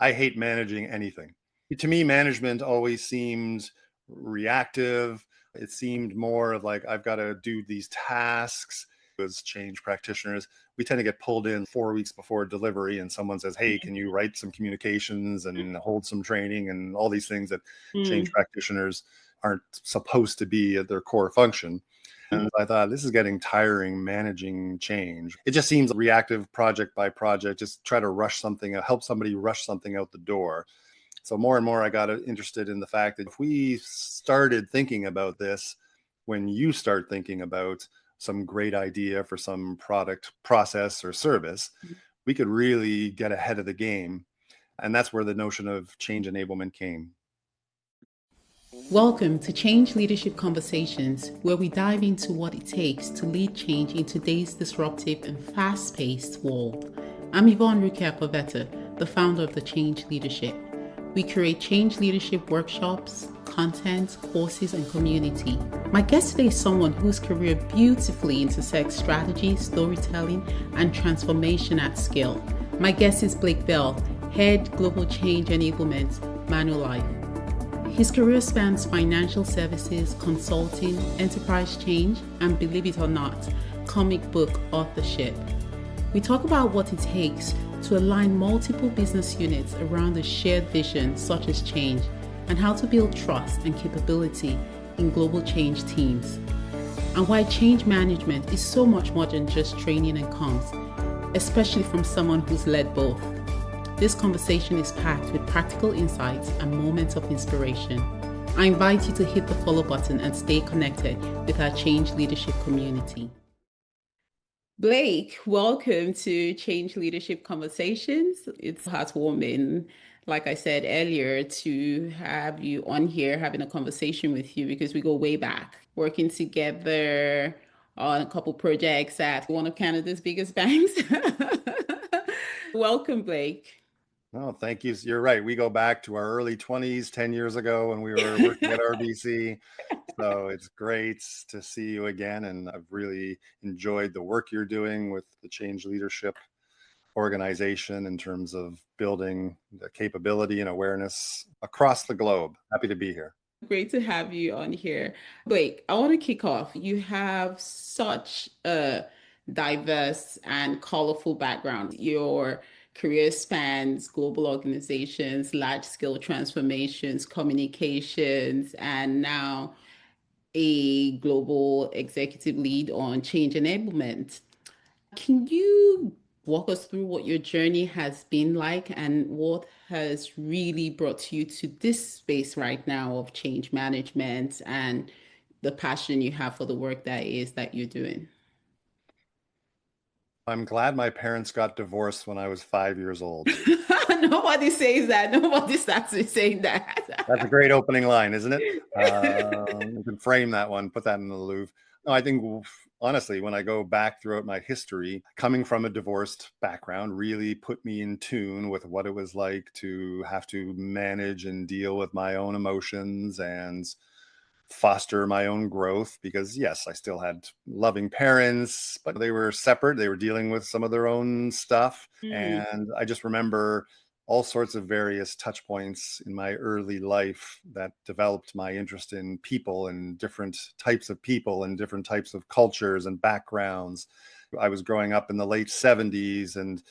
I hate managing anything. To me, management always seemed reactive. It seemed more of like, I've got to do these tasks. As change practitioners, we tend to get pulled in 4 weeks before delivery, and someone says, hey, can you write some communications and hold some training and all these things that change practitioners aren't supposed to be at their core function. And I thought, this is getting tiring managing change. It just seems reactive, project by project, just try to rush something, help somebody rush something out the door. So more and more I got interested in the fact that if we started thinking about this, when you start thinking about some great idea for some product, process, or service, we could really get ahead of the game. And that's where the notion of change enablement came. Welcome to Change Leadership Conversations, where we dive into what it takes to lead change in today's disruptive and fast-paced world. I'm Yvonne Ruke Akpoveta, the founder of the Change Leadership. We create change leadership workshops, content, courses, and community. My guest today is someone whose career beautifully intersects strategy, storytelling, and transformation at scale. My guest is Blake Bell, Head Global Change Enablement, Manulife. His career spans financial services, consulting, enterprise change, and believe it or not, comic book authorship. We talk about what it takes to align multiple business units around a shared vision such as change, and how to build trust and capability in global change teams, and why change management is so much more than just training and comms, especially from someone who's led both. This conversation is packed with practical insights and moments of inspiration. I invite you to hit the follow button and stay connected with our change leadership community. Blake, welcome to Change Leadership Conversations. It's heartwarming, like I said earlier, to have you on here having a conversation with you because we go way back, working together on a couple projects at one of Canada's biggest banks. Welcome, Blake. Oh, thank you. You're right. We go back to our early 20s, 10 years ago when we were working at RBC. So it's great to see you again. And I've really enjoyed the work you're doing with the Change Leadership organization in terms of building the capability and awareness across the globe. Happy to be here. Great to have you on here. Blake, I want to kick off. You have such a diverse and colorful background. Your career spans global organizations, large-scale transformations, communications, and now a global executive lead on change enablement. Can you walk us through what your journey has been like and what has really brought you to this space right now of change management and the passion you have for the work that you're doing? I'm glad my parents got divorced when I was 5 years old. Nobody says that. Nobody starts with saying that. That's a great opening line, isn't it? You can frame that one, put that in the Louvre. No, I think honestly, when I go back throughout my history, coming from a divorced background really put me in tune with what it was like to have to manage and deal with my own emotions and foster my own growth. Because yes, I still had loving parents, but they were separate. They were dealing with some of their own stuff. And I just remember all sorts of various touch points in my early life that developed my interest in people and different types of people and different types of cultures and backgrounds. I was growing up in the late 70s, and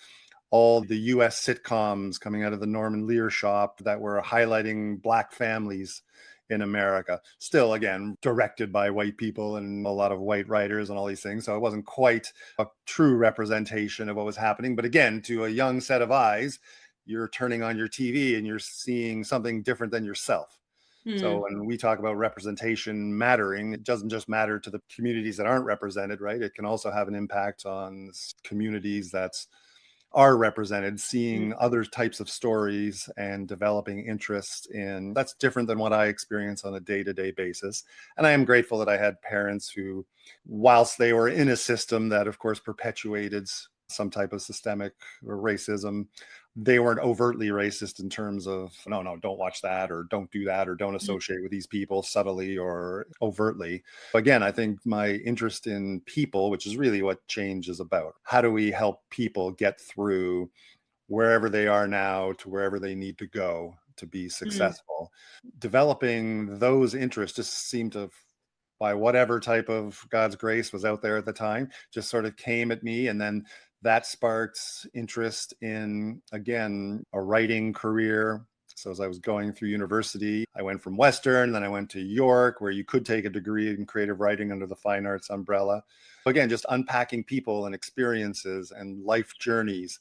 all the US sitcoms coming out of the Norman Lear shop that were highlighting Black families in America, still again directed by white people and a lot of white writers and all these things. So it wasn't quite a true representation of what was happening. But again, to a young set of eyes, you're turning on your TV and you're seeing something different than yourself. So when we talk about representation mattering, it doesn't just matter to the communities that aren't represented, right? It can also have an impact on communities that are represented, seeing other types of stories and developing interest in. That's different than what I experience on a day-to-day basis. And I am grateful that I had parents who, whilst they were in a system that of course perpetuated some type of systemic racism, they weren't overtly racist in terms of, no, don't watch that, or don't do that, or don't associate with these people subtly or overtly. Again, I think my interest in people, which is really what change is about. How do we help people get through wherever they are now to wherever they need to go to be Mm, successful. Developing those interests just seemed to, by whatever type of God's grace was out there at the time, just sort of came at me. And then that sparked interest in, again, a writing career. So as I was going through university, I went from Western, then I went to York, where you could take a degree in creative writing under the fine arts umbrella. Again, just unpacking people and experiences and life journeys.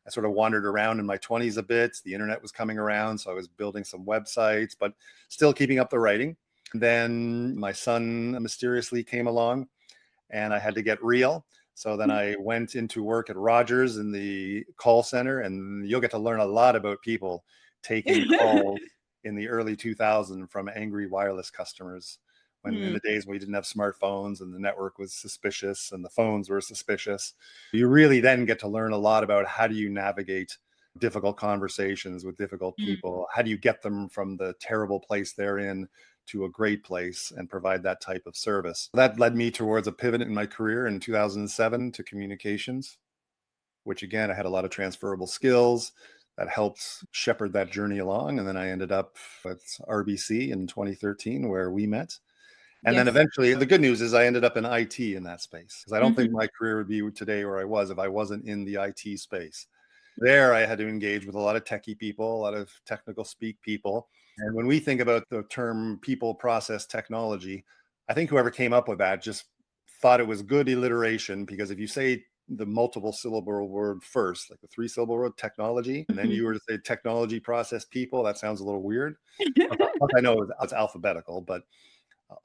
I sort of wandered around in my 20s a bit. The internet was coming around, so I was building some websites, but still keeping up the writing. Then my son mysteriously came along and I had to get real. So then I went into work at Rogers in the call center, and you'll get to learn a lot about people taking calls in the early 2000s from angry wireless customers. When in mm, the days when we didn't have smartphones and the network was suspicious and the phones were suspicious, you really then get to learn a lot about how do you navigate difficult conversations with difficult mm, people? How do you get them from the terrible place they're in to a great place and provide that type of service? That led me towards a pivot in my career in 2007 to communications, which again, I had a lot of transferable skills that helped shepherd that journey along. And then I ended up at RBC in 2013, where we met. And then yes. eventually, the good news is I ended up in IT in that space, because I don't Hmm. think my career would be today where I was if I wasn't in the IT space. There, I had to engage with a lot of techie people, a lot of technical speak people. And when we think about the term people, process, technology, I think whoever came up with that just thought it was good alliteration, because if you say the multiple syllable word first, like the three syllable word technology, and then Hmm. you were to say technology, process, people, that sounds a little weird. Plus, I know it's alphabetical, but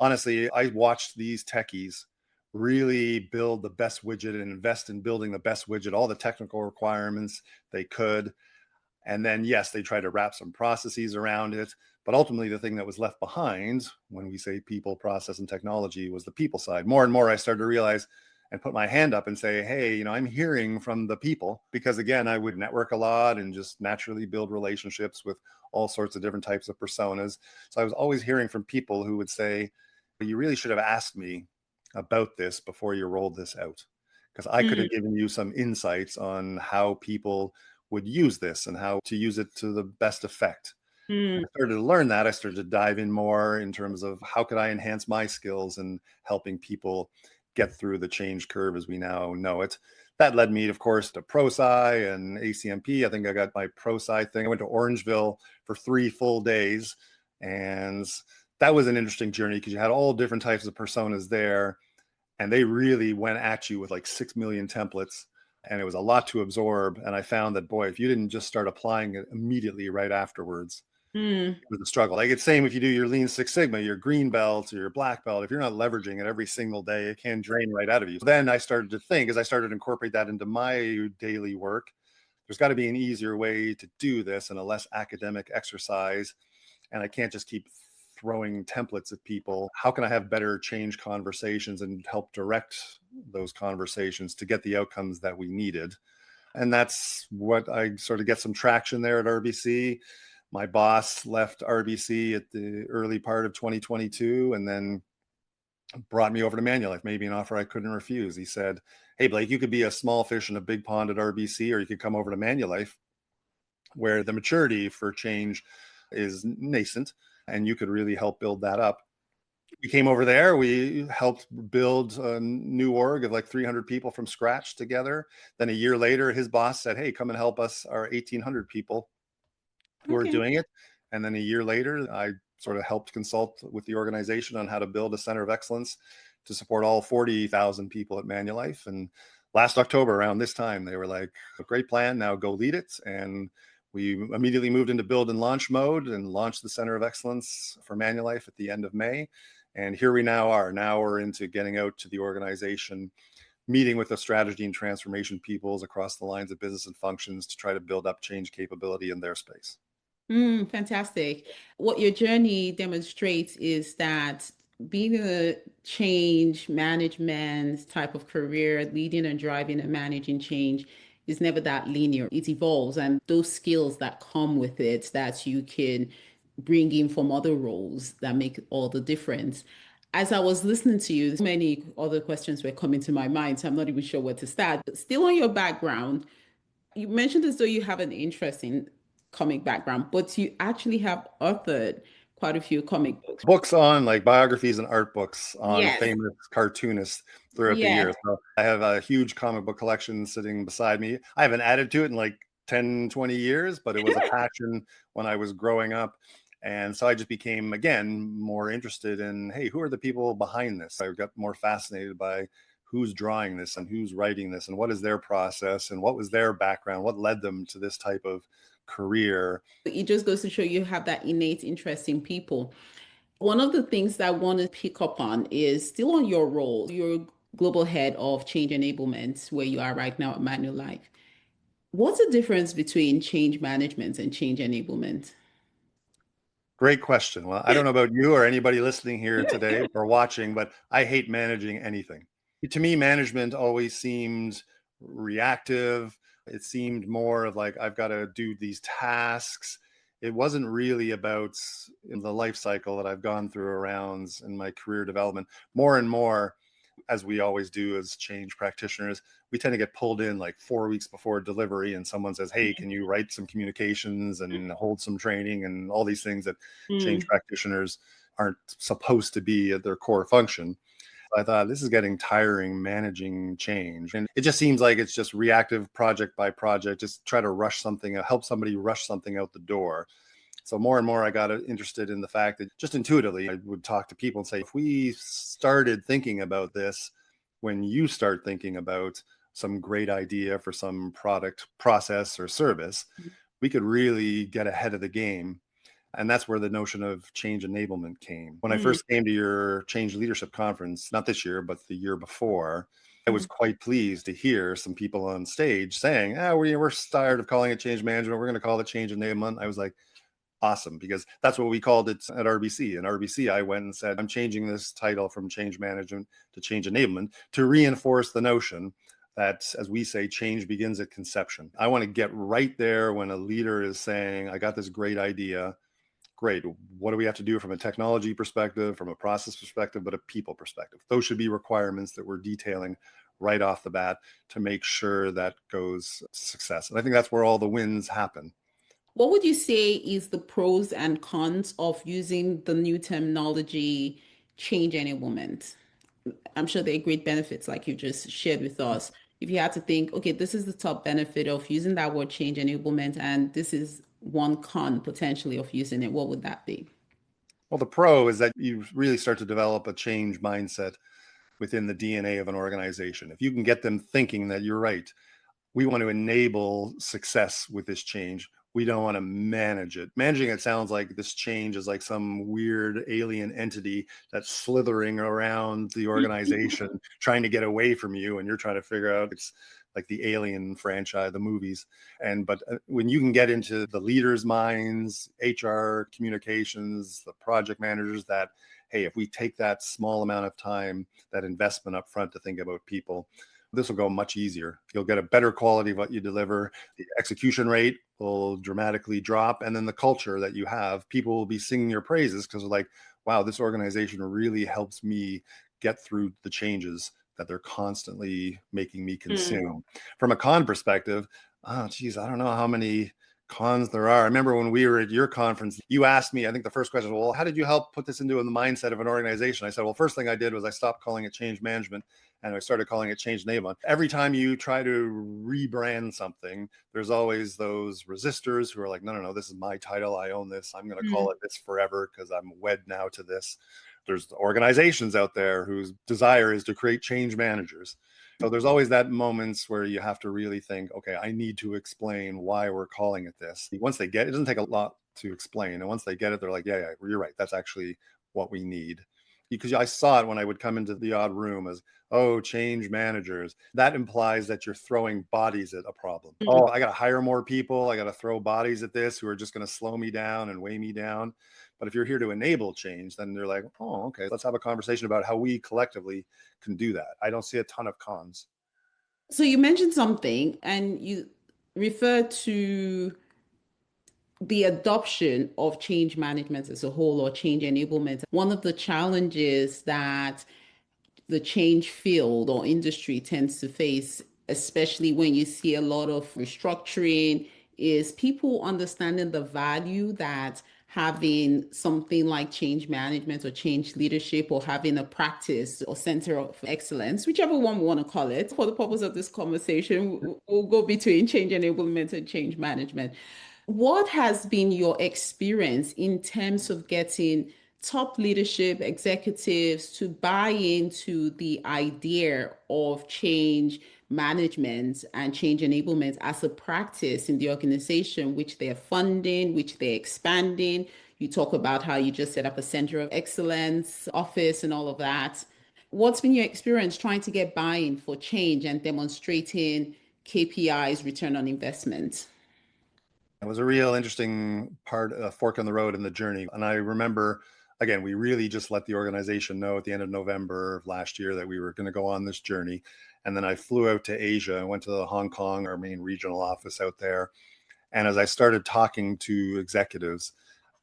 honestly, I watched these techies really build the best widget and invest in building the best widget, all the technical requirements they could. And then, yes, they tried to wrap some processes around it. But ultimately, the thing that was left behind when we say people, process, and technology was the people side. More and more, I started to realize and put my hand up and say, hey, I'm hearing from the people, because again, I would network a lot and just naturally build relationships with all sorts of different types of personas. So I was always hearing from people who would say, you really should have asked me about this before you rolled this out, because I could Mm, have given you some insights on how people would use this and how to use it to the best effect. mm, I started to learn that. I started to dive in more in terms of how could I enhance my skills in helping people get through the change curve as we now know it. That led me, of course, to ProSci and ACMP. I think I got my ProSci thing. I went to Orangeville for 3 full days. And that was an interesting journey, because you had all different types of personas there. And they really went at you with like 6 million templates. And it was a lot to absorb. And I found that, boy, if you didn't just start applying it immediately right afterwards, mm, it was a struggle. Like it's same if you do your Lean Six Sigma, your green belt or your black belt, if you're not leveraging it every single day, it can drain right out of you. So then I started to think, as I started to incorporate that into my daily work, there's got to be an easier way to do this and a less academic exercise. And I can't just keep throwing templates at people. How can I have better change conversations and help direct those conversations to get the outcomes that we needed? And that's what I sort of get some traction there at RBC. My boss left RBC at the early part of 2022 and then brought me over to Manulife, made me an offer I couldn't refuse. He said, hey, Blake, you could be a small fish in a big pond at RBC, or you could come over to Manulife, where the maturity for change is nascent, and you could really help build that up. We came over there. We helped build a new org of like 300 people from scratch together. Then a year later, his boss said, hey, come and help us, our 1,800 people who are okay. doing it. And then a year later, I sort of helped consult with the organization on how to build a center of excellence to support all 40,000 people at Manulife. And last October, around this time, they were like, a great plan, now go lead it. And we immediately moved into build and launch mode and launched the center of excellence for Manulife at the end of May. And here we now are. Now we're into getting out to the organization, meeting with the strategy and transformation peoples across the lines of business and functions to try to build up change capability in their space. Mm, fantastic. What your journey demonstrates is that being in a change management type of career, leading and driving and managing change is never that linear. It evolves, and those skills that come with it that you can bring in from other roles that make all the difference. As I was listening to you, many other questions were coming to my mind, so I'm not even sure where to start. But still on your background, You mentioned as though you have an interesting comic background, but you actually have authored quite a few comic books. Books on like biographies and art books on Yes. famous cartoonists throughout the Yes. years. So I have a huge comic book collection sitting beside me. I haven't added to it in like 10, 20 years, but it was a passion when I was growing up. And so I just became, again, more interested in, hey, who are the people behind this? I got more fascinated by who's drawing this and who's writing this and what is their process and what was their background, what led them to this type of career. It just goes to show you have that innate interest in people. One of the things that I want to pick up on is still on your role. You're global head of change enablement, where you are right now at Manulife. What's the difference between change management and change enablement? Great question. Well, I don't know about you or anybody listening here today or watching, but I hate managing anything. To me, management always seemed reactive. It seemed more of like, I've got to do these tasks. It wasn't really about in the life cycle that I've gone through around in my career development. More and more, as we always do as change practitioners, we tend to get pulled in like 4 weeks before delivery, and someone says, "Hey, can you write some communications and hold some training and all these things that change Mm, practitioners aren't supposed to be at their core function." I thought this is getting tiring managing change. And it just seems like it's just reactive project by project, just try to rush something, help somebody rush something out the door. So more and more, I got interested in the fact that just intuitively, I would talk to people and say, if we started thinking about this, when you start thinking about some great idea for some product, process, or service, we could really get ahead of the game. And that's where the notion of change enablement came. When I mm, first came to your change leadership conference, not this year, but the year before, I was mm, quite pleased to hear some people on stage saying, we're tired of calling it change management. We're going to call it change enablement. I was like, awesome, because that's what we called it at RBC. And RBC, I went and said, I'm changing this title from change management to change enablement to reinforce the notion that, as we say, change begins at conception. I want to get right there when a leader is saying, I got this great idea. Great. What do we have to do from a technology perspective, from a process perspective, but a people perspective? Those should be requirements that we're detailing right off the bat to make sure that goes success. And I think that's where all the wins happen. What would you say is the pros and cons of using the new terminology change enablement? I'm sure there are great benefits, like you just shared with us. If you had to think, okay, this is the top benefit of using that word change enablement, and this is one con potentially of using it, what would that be? Well, the pro is that you really start to develop a change mindset within the DNA of an organization. If you can get them thinking that you're right, we want to enable success with this change. We don't want to manage it. Managing it sounds like this change is like some weird alien entity that's slithering around the organization, trying to get away from you, and you're trying to figure out it's like the Alien franchise, the movies. But when you can get into the leaders' minds, HR, communications, the project managers, that hey, if we take that small amount of time, that investment up front to think about people, this will go much easier. You'll get a better quality of what you deliver. The execution rate will dramatically drop. And then the culture that you have, people will be singing your praises because they're like, wow, this organization really helps me get through the changes that they're constantly making me Mm, consume. From a con perspective, oh, geez, I don't know how many cons there are. I remember when we were at your conference, you asked me, I think the first question was, well, how did you help put this into the mindset of an organization? I said, well, first thing I did was I stopped calling it change management and I started calling it change enablement. Every time you try to rebrand something, there's always those resistors who are like, no, no, no, this is my title. I own this. I'm going to mm, call it this forever because I'm wed now to this. There's organizations out there whose desire is to create change managers. So there's always that moments where you have to really think, okay, I need to explain why we're calling it this. Once they get it, it doesn't take a lot to explain. And once they get it, they're like, yeah, you're right. That's actually what we need. Because I saw it when I would come into the odd room as, oh, change managers. That implies that you're throwing bodies at a problem. mm. Oh, I got to hire more people. I got to throw bodies at this who are just going to slow me down and weigh me down. But if you're here to enable change, then they're like, oh, okay, let's have a conversation about how we collectively can do that. I don't see a ton of cons. So you mentioned something and you refer to the adoption of change management as a whole or change enablement. One of the challenges that the change field or industry tends to face especially when you see a lot of restructuring, is people understanding the value that having something like change management or change leadership or having a practice or center of excellence, whichever one we want to call it. For the purpose of this conversation, we'll go between change enablement and change management. What has been your experience in terms of getting top leadership executives to buy into the idea of change management and change enablement as a practice in the organization, which they're funding, which they're expanding? You talk about how you just set up a center of excellence office and all of that. What's been your experience trying to get buy-in for change and demonstrating KPIs, return on investment? It was a real interesting part, a fork in the road in the journey. And I remember, again, we really just let the organization know at the end of November of last year that we were going to go on this journey. And then I flew out to Asia and went to Hong Kong, our main regional office out there. And as I started talking to executives,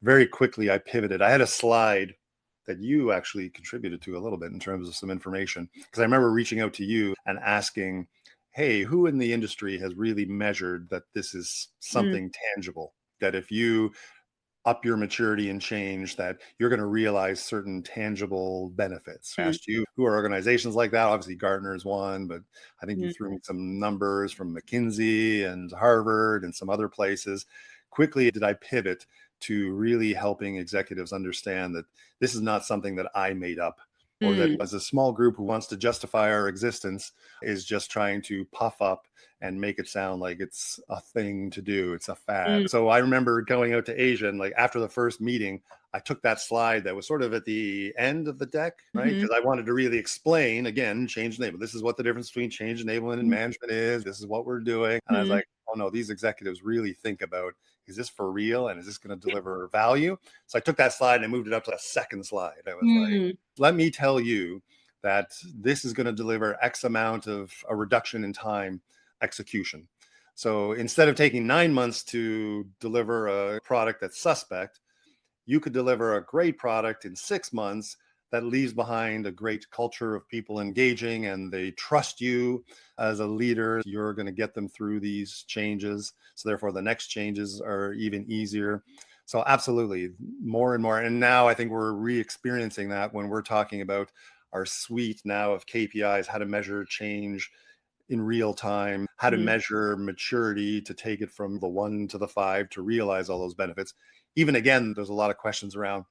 very quickly I pivoted. I had a slide that you actually contributed to a little bit in terms of some information, because I remember reaching out to you and asking, hey, who in the industry has really measured that this is something tangible, that if you up your maturity and change, that you're going to realize certain tangible benefits. I asked you who are organizations like that. Obviously Gartner is one, but I think you threw me some numbers from McKinsey and Harvard and some other places. Quickly did I pivot to really helping executives understand that this is not something that I made up, or that as a small group who wants to justify our existence is just trying to puff up and make it sound like it's a thing to do. It's a fad. So I remember going out to Asia, and like after the first meeting, I took that slide that was sort of at the end of the deck, right? Because I wanted to really explain, again, change enablement. This is what the difference between change enablement and management is. This is what we're doing. And I was like, oh no, these executives really think about, is this for real? And is this going to deliver value? So I took that slide and I moved it up to a second slide. I was like, let me tell you that this is going to deliver X amount of a reduction in time execution. So instead of taking 9 months to deliver a product that's suspect, you could deliver a great product in 6 months that leaves behind a great culture of people engaging, and they trust you as a leader. You're going to get them through these changes. So therefore the next changes are even easier. So absolutely, more and more. And now I think we're re-experiencing that when we're talking about our suite now of KPIs, how to measure change in real time, how to measure maturity to take it from the 1 to the 5 to realize all those benefits. Even again, there's a lot of questions around,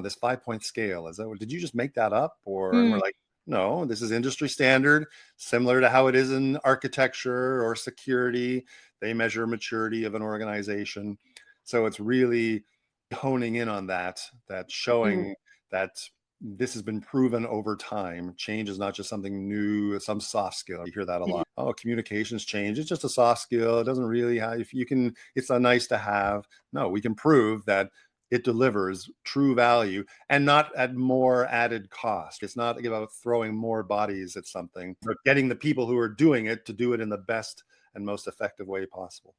this 5-point scale, is that, did you just make that up? Or, and we're like, no, this is industry standard, similar to how it is in architecture or security. They measure maturity of an organization. So it's really honing in on that showing that this has been proven over time. Change is not just something new, some soft skill. You hear that a lot. Oh, communications change. It's just a soft skill. It doesn't really have, if you can, it's a nice to have. No, we can prove that it delivers true value and not at more added cost. It's not about throwing more bodies at something, but getting the people who are doing it to do it in the best and most effective way possible.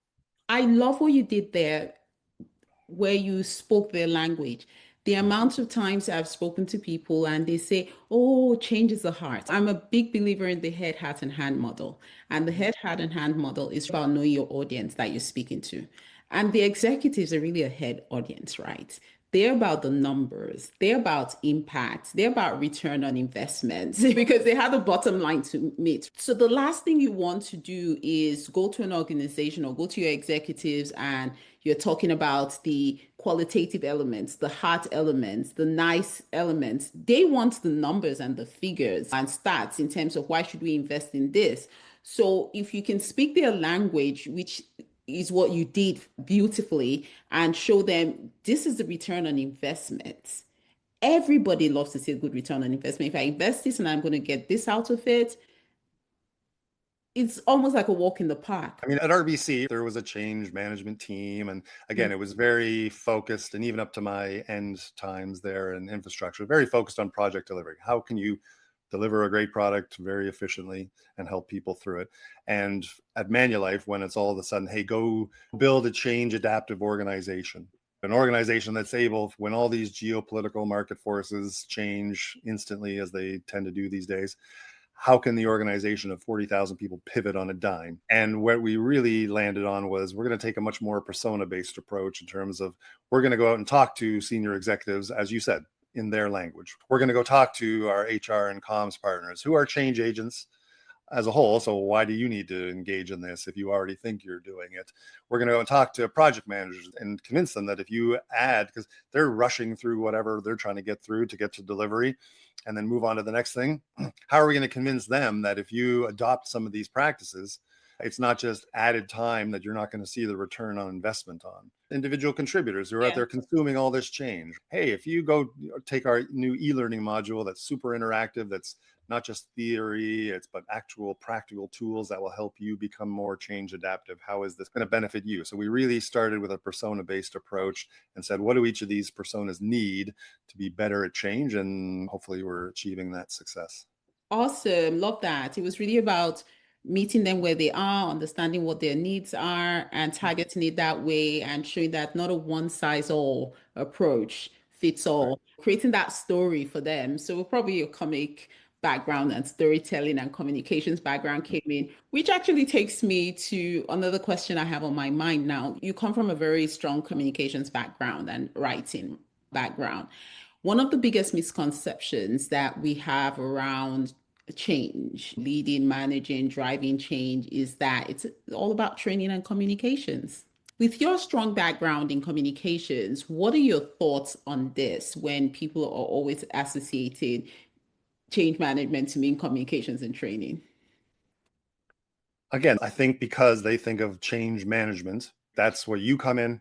I love what you did there, where you spoke their language. The amount of times I've spoken to people and they say, oh, change is the heart. I'm a big believer in the head, heart, and hand model. And the head, heart, and hand model is about knowing your audience that you're speaking to. And the executives are really a head audience, right? They're about the numbers. They're about impact. They're about return on investment because they have a bottom line to meet. So the last thing you want to do is go to an organization or go to your executives and you're talking about the qualitative elements, the hard elements, the nice elements. They want the numbers and the figures and stats in terms of why should we invest in this. So if you can speak their language, which is what you did beautifully, and show them this is the return on investment. Everybody loves to see a good return on investment. If I invest this and I'm going to get this out of it, it's almost like a walk in the park. I mean, at RBC, there was a change management team. And again, it was very focused, and even up to my end times there in infrastructure, very focused on project delivery. How can you deliver a great product very efficiently and help people through it? And at Manulife, when it's all of a sudden, hey, go build a change adaptive organization, an organization that's able, when all these geopolitical market forces change instantly as they tend to do these days, how can the organization of 40,000 people pivot on a dime? And what we really landed on was we're going to take a much more persona-based approach in terms of we're going to go out and talk to senior executives, as you said, in their language. We're going to go talk to our HR and comms partners who are change agents as a whole. So why do you need to engage in this if you already think you're doing it? We're going to go and talk to project managers and convince them that if you add, because they're rushing through whatever they're trying to get through to get to delivery and then move on to the next thing. How are we going to convince them that if you adopt some of these practices, it's not just added time that you're not going to see the return on investment on? Individual contributors who are out Yeah. there consuming all this change. Hey, if you go take our new e-learning module that's super interactive, that's not just theory, but actual practical tools that will help you become more change adaptive. How is this going to benefit you? So we really started with a persona-based approach and said, what do each of these personas need to be better at change? And hopefully we're achieving that success. Awesome. Love that. It was really about meeting them where they are, understanding what their needs are, and targeting it that way, and showing that not a one size all approach fits Right. all, creating that story for them. So probably your comic background and storytelling and communications background came in, which actually takes me to another question I have on my mind now. You come from a very strong communications background and writing background. One of the biggest misconceptions that we have around change, leading, managing, driving change, is that it's all about training and communications. With your strong background in communications, what are your thoughts on this when people are always associating change management to mean communications and training? Again, I think because they think of change management, that's where you come in.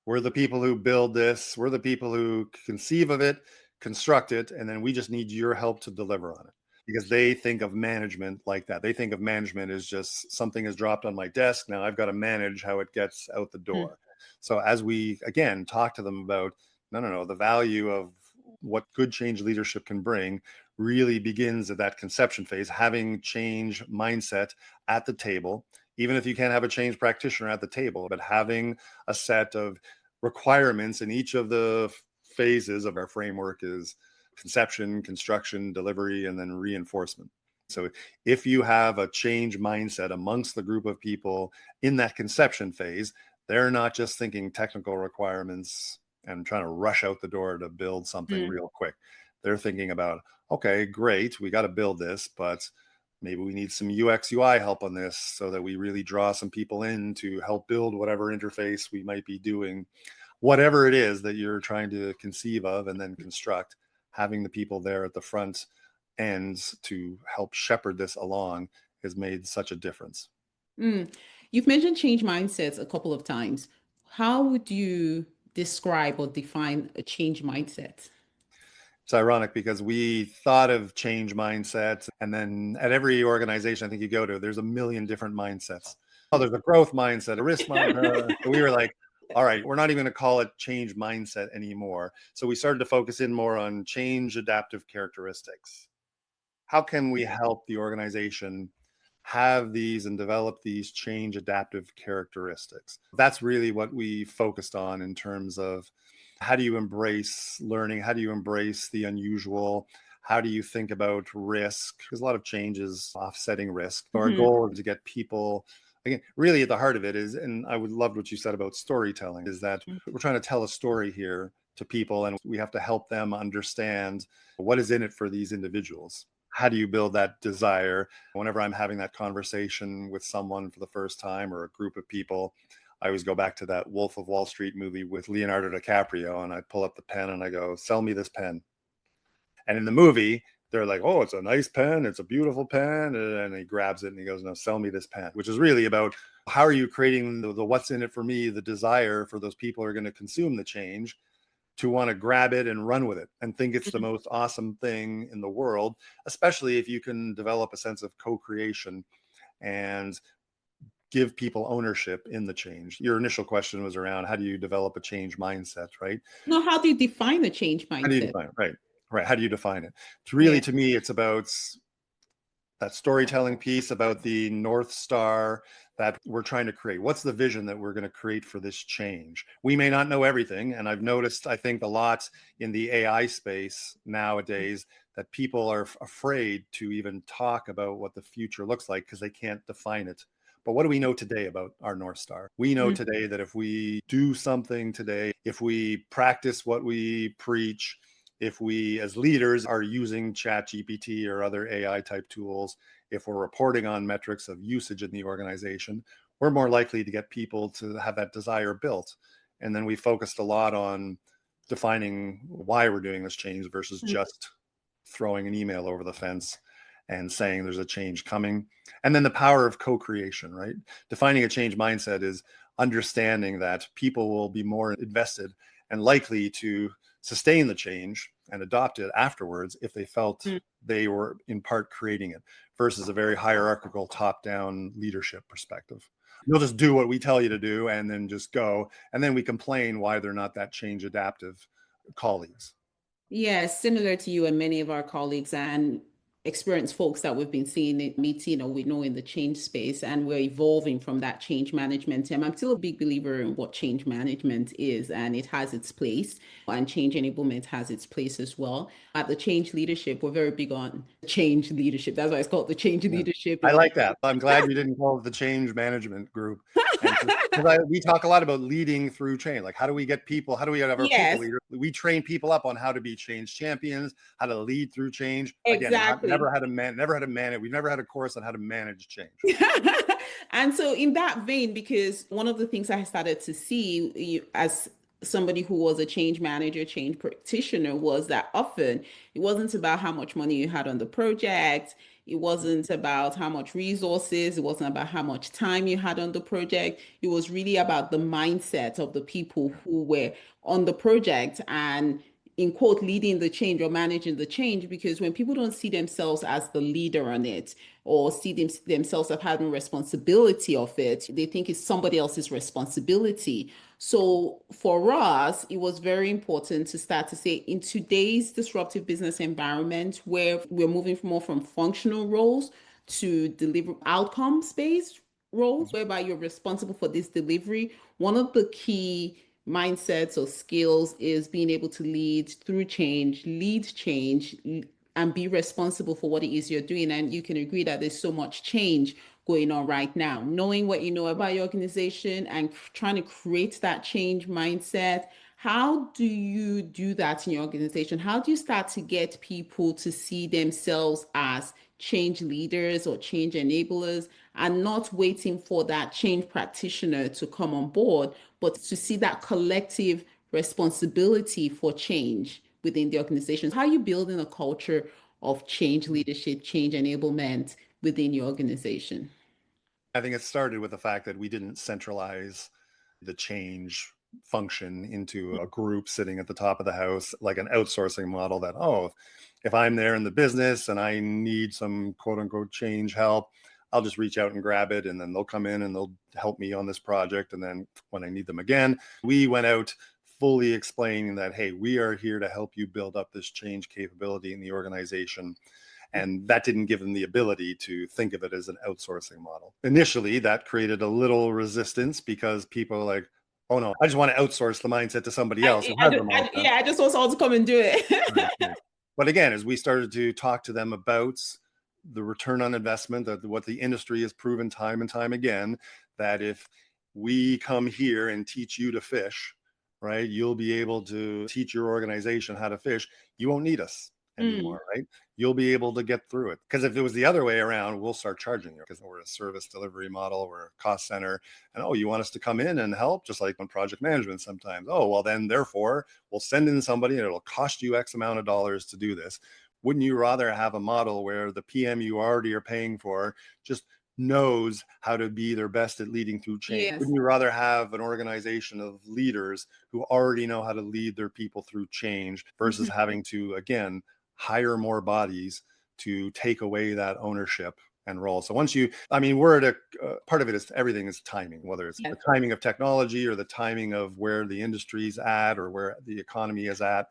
We're the people who build this. We're the people who conceive of it, construct it, and then we just need your help to deliver on it. Because they think of management like that. They think of management as just something is dropped on my desk. Now I've got to manage how it gets out the Mm, door. So as we again talk to them about no, the value of what good change leadership can bring really begins at that conception phase, having change mindset at the table, even if you can't have a change practitioner at the table, but having a set of requirements in each of the phases of our framework is conception, construction, delivery, and then reinforcement. So if you have a change mindset amongst the group of people in that conception phase, they're not just thinking technical requirements and trying to rush out the door to build something mm, real quick. They're thinking about, okay, great, we got to build this, but maybe we need some UX UI help on this so that we really draw some people in to help build whatever interface we might be doing. Whatever it is that you're trying to conceive of and then construct, having the people there at the front ends to help shepherd this along has made such a difference. mm. You've mentioned change mindsets a couple of times. How would you describe or define a change mindset? It's ironic because we thought of change mindsets, and then at every organization I think you go to, there's a million different mindsets. Oh, there's a growth mindset, a risk mindset. So we were like, all right, we're not even going to call it change mindset anymore. So we started to focus in more on change adaptive characteristics. How can we help the organization have these and develop these change adaptive characteristics? That's really what we focused on in terms of how do you embrace learning? How do you embrace the unusual? How do you think about risk? Because a lot of change is offsetting risk. Our Mhm. goal is to get people, again, really at the heart of it is, and I would love what you said about storytelling, is that we're trying to tell a story here to people and we have to help them understand what is in it for these individuals. How do you build that desire? Whenever I'm having that conversation with someone for the first time or a group of people, I always go back to that Wolf of Wall Street movie with Leonardo DiCaprio, and I pull up the pen and I go, "Sell me this pen." And in the movie, they're like, "Oh, it's a nice pen. It's a beautiful pen." And he grabs it and he goes, "No, sell me this pen," which is really about how are you creating the what's in it for me, the desire for those people who are going to consume the change to want to grab it and run with it and think it's the most awesome thing in the world, especially if you can develop a sense of co-creation and give people ownership in the change. Your initial question was around how do you develop a change mindset, right? No, how do you define the change How do you mindset? define it? Right. Right. How do you define it? It's really, Yeah. to me, it's about that storytelling piece about the North Star that we're trying to create. What's the vision that we're going to create for this change? We may not know everything. And I've noticed, I think, a lot in the AI space nowadays, that people are afraid to even talk about what the future looks like because they can't define it. But what do we know today about our North Star? We know today that if we do something today, if we practice what we preach, if we as leaders are using ChatGPT or other AI type tools, if we're reporting on metrics of usage in the organization, we're more likely to get people to have that desire built. And then we focused a lot on defining why we're doing this change versus just throwing an email over the fence and saying there's a change coming. And then the power of co-creation, right? Defining a change mindset is understanding that people will be more invested and likely to sustain the change and adopt it afterwards if they felt they were in part creating it, versus a very hierarchical top-down leadership perspective. You'll just do what we tell you to do and then just go. And then we complain why they're not that change adaptive colleagues. Yeah, similar to you and many of our colleagues and experienced folks that we've been seeing in meeting or we know in the change space, and we're evolving from that change management team. I'm still a big believer in what change management is, and it has its place, and change enablement has its place as well. At the change leadership, we're very big on change leadership. That's why it's called the change leadership. I like that. I'm glad you didn't call it the change management group. And we talk a lot about leading through change. Like, how do we get people? How do we have our people Yes, leaders? We train people up on how to be change champions, how to lead through change. Again, exactly. never had to manage. We've never had a course on how to manage change. And so, in that vein, because one of the things I started to see as somebody who was a change manager, change practitioner, was that often it wasn't about how much money you had on the project. It wasn't about how much resources. It wasn't about how much time you had on the project. It was really about the mindset of the people who were on the project and, in quote, leading the change or managing the change. Because when people don't see themselves as the leader on it or see themselves as having responsibility of it, they think it's somebody else's responsibility. So for us, it was very important to start to say, in today's disruptive business environment where we're moving more from functional roles to deliver outcomes based roles, whereby you're responsible for this delivery, one of the key mindsets or skills is being able to lead through change, lead change, and be responsible for what it is you're doing. And you can agree that there's so much change going on right now. Knowing what you know about your organization and trying to create that change mindset. How do you do that in your organization? How do you start to get people to see themselves as change leaders or change enablers and not waiting for that change practitioner to come on board, but to see that collective responsibility for change within the organization? How are you building a culture of change leadership, change enablement within your organization? I think it started with the fact that we didn't centralize the change function into a group sitting at the top of the house, like an outsourcing model that, oh, if I'm there in the business and I need some quote unquote change help, I'll just reach out and grab it. And then they'll come in and they'll help me on this project. And then when I need them again, we went out fully explaining that, hey, we are here to help you build up this change capability in the organization. And that didn't give them the ability to think of it as an outsourcing model. Initially, that created a little resistance because people are like, oh no, I just want to outsource the mindset to somebody else who has the mindset. Yeah, I just want someone to come and do it. Right. But again, as we started to talk to them about the return on investment, that what the industry has proven time and time again, that if we come here and teach you to fish, right, you'll be able to teach your organization how to fish. You won't need us anymore, right? You'll be able to get through it. Because if it was the other way around, we'll start charging you because we're a service delivery model, we're a cost center. And oh, you want us to come in and help, just like on project management sometimes. Oh, well, then therefore, we'll send in somebody and it'll cost you X amount of dollars to do this. Wouldn't you rather have a model where the PM you already are paying for just knows how to be their best at leading through change? Yes. Wouldn't you rather have an organization of leaders who already know how to lead their people through change versus having to, again, hire more bodies to take away that ownership and role? So once you, I mean, we're at a part of it is everything is timing, whether it's the timing of technology or the timing of where the industry's at or where the economy is at.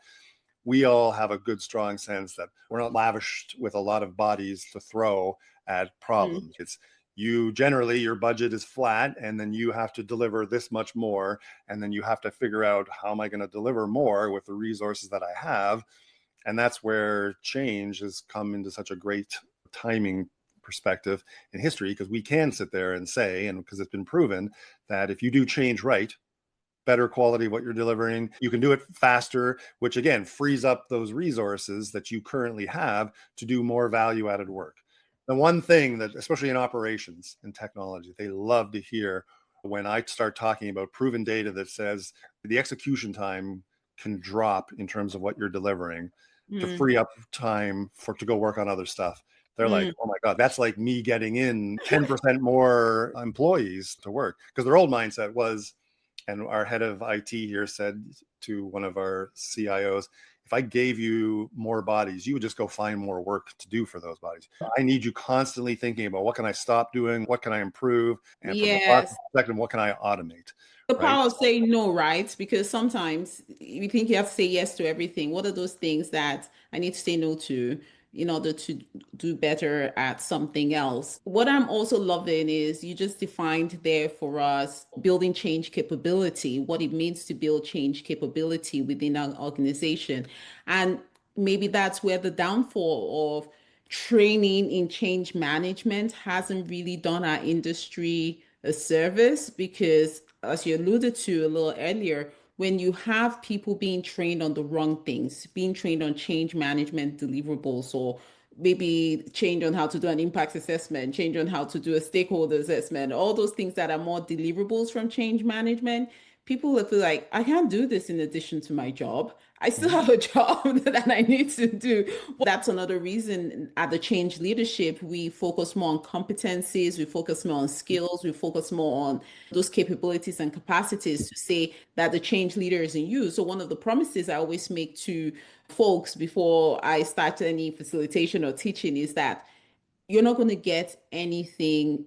We all have a good, strong sense that we're not lavished with a lot of bodies to throw at problems. It's you generally, your budget is flat, and then you have to deliver this much more. And then you have to figure out, how am I going to deliver more with the resources that I have? And that's where change has come into such a great timing perspective in history, because we can sit there and say, and because it's been proven that if you do change right, better quality what you're delivering, you can do it faster, which again frees up those resources that you currently have to do more value added work. The one thing that, especially in operations and technology, they love to hear when I start talking about proven data that says the execution time can drop in terms of what you're delivering to Mm, free up time for to go work on other stuff. They're like, mm. oh my God, that's like me getting in 10% more employees to work. Because their old mindset was, and our head of IT here said to one of our CIOs, if I gave you more bodies, you would just go find more work to do for those bodies. I need you constantly thinking about what can I stop doing? What can I improve? And from a process Yes. perspective, what can I automate? The Right. power of saying no, right? Because sometimes you think you have to say yes to everything. What are those things that I need to say no to in order to do better at something else? What I'm also loving is you just defined there for us building change capability, what it means to build change capability within our organization. And maybe that's where the downfall of training in change management hasn't really done our industry a service because, as you alluded to a little earlier, when you have people being trained on the wrong things, being trained on change management deliverables, or maybe change on how to do an impact assessment, change on how to do a stakeholder assessment, all those things that are more deliverables from change management, people will feel like, I can't do this in addition to my job. I still Mhm. have a job that I need to do. That's another reason at the change leadership, we focus more on competencies, we focus more on skills, we focus more on those capabilities and capacities to say that the change leader is in you. So one of the promises I always make to folks before I start any facilitation or teaching is that you're not going to get anything.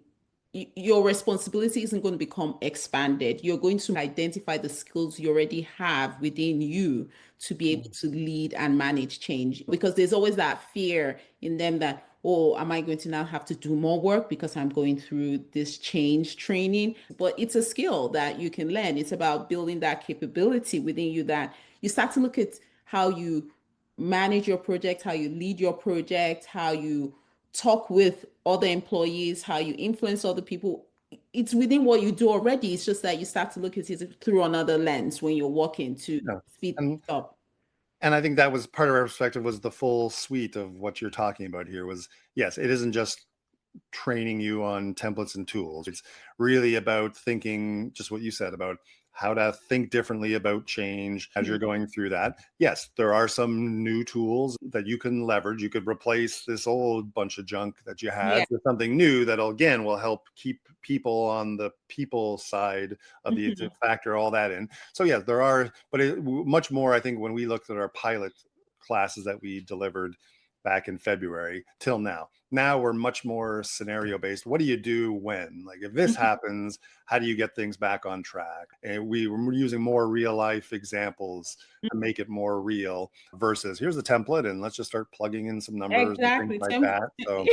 Your responsibility isn't going to become expanded. You're going to identify the skills you already have within you to be able to lead and manage change. Because there's always that fear in them that, oh, am I going to now have to do more work because I'm going through this change training? But it's a skill that you can learn. It's about building that capability within you that you start to look at how you manage your project, how you lead your project, how you talk with other employees, how you influence other people. It's within what you do already. It's just that you start to look at it through another lens when you're working to Yeah. speed And up. and I think that was part of our perspective, was the full suite of what you're talking about here was, yes, it isn't just training you on templates and tools. It's really about thinking, just what you said about how to think differently about change as you're Mhm. going through that. Yes, there are some new tools that you can leverage. You could replace this old bunch of junk that you had Yeah. with something new that again will help keep people on the people side of the to Mhm. factor all that in. So yeah, there are, but much more. I think when we looked at our pilot classes that we delivered back in February till now. Now we're much more scenario based. What do you do when? Like if this Mhm. happens, how do you get things back on track? And we were using more real life examples to make it more real versus here's the template and let's just start plugging in some numbers and things Exactly. like that. So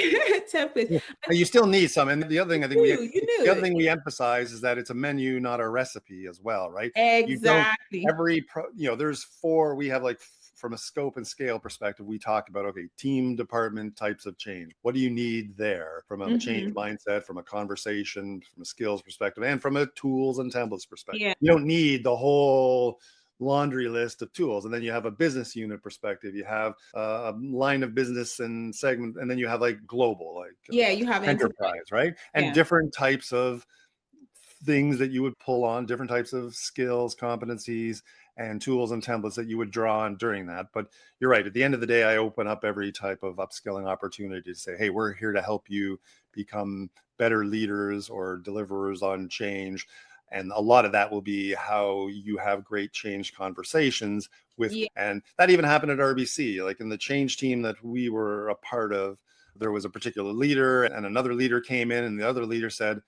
Template. yeah. But you still need some. And the other thing I think You the knew other it. thing we emphasize is that it's a menu, not a recipe as well, right? You don't Exactly. there's four, we have like from a scope and scale perspective, we talk about, okay, team department types of change. What do you need there from a change Hmm. mindset, from a conversation, from a skills perspective, and from a tools and templates perspective? Yeah. You don't need the whole laundry list of tools. And then you have a business unit perspective, you have a line of business and segment, and then you have like global, like Yeah. You have enterprise. enterprise, right? And Yeah. different types of things that you would pull on, different types of skills, competencies, and tools and templates that you would draw on during that. But you're right. At the end of the day, I open up every type of upskilling opportunity to say, hey, we're here to help you become better leaders or deliverers on change. And a lot of that will be how you have great change conversations with, Yeah. and that even happened at RBC, like in the change team that we were a part of. There was a particular leader, and another leader came in, and the other leader said,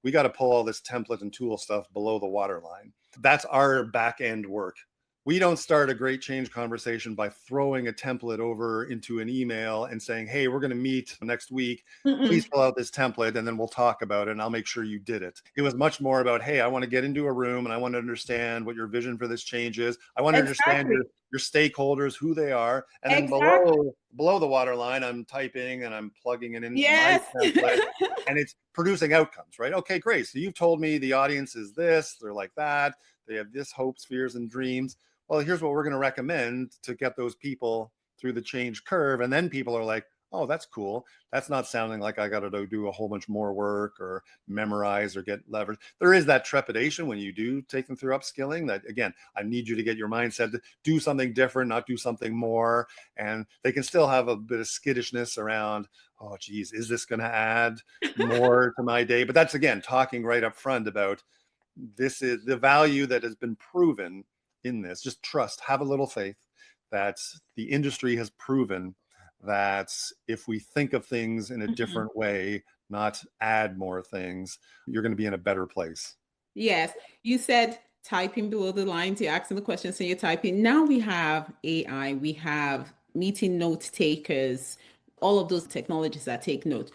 we got to pull all this template and tool stuff below the waterline. That's our back end work We don't start a great change conversation by throwing a template over into an email and saying, hey, we're going to meet next week. Please Mm-mm. fill out this template and then we'll talk about it and I'll make sure you did it. It was much more about, hey, I want to get into a room and I want to understand what your vision for this change is. I want to understand Exactly. your stakeholders, who they are. And then Exactly. below the waterline, I'm typing and I'm plugging it into my Yes. template and it's producing outcomes, right? Okay, great. So you've told me the audience is this, they're like that, they have this hopes, fears, and dreams. Well, here's what we're going to recommend to get those people through the change curve. And then people are like, oh, that's cool. That's not sounding like I got to do a whole bunch more work or memorize or get leverage. There is that trepidation when you do take them through upskilling that, again, I need you to get your mindset to do something different, not do something more. And they can still have a bit of skittishness around, oh, geez, is this going to add more to my day? But that's, again, talking right up front about this is the value that has been proven in this. Just trust, have a little faith that the industry has proven that if we think of things in a Mm-mm. different way, not add more things, you're going to be in a better place. Yes, you said typing below the lines, you're asking the question, so you're typing. Now we have AI, we have meeting note takers, all of those technologies that take notes.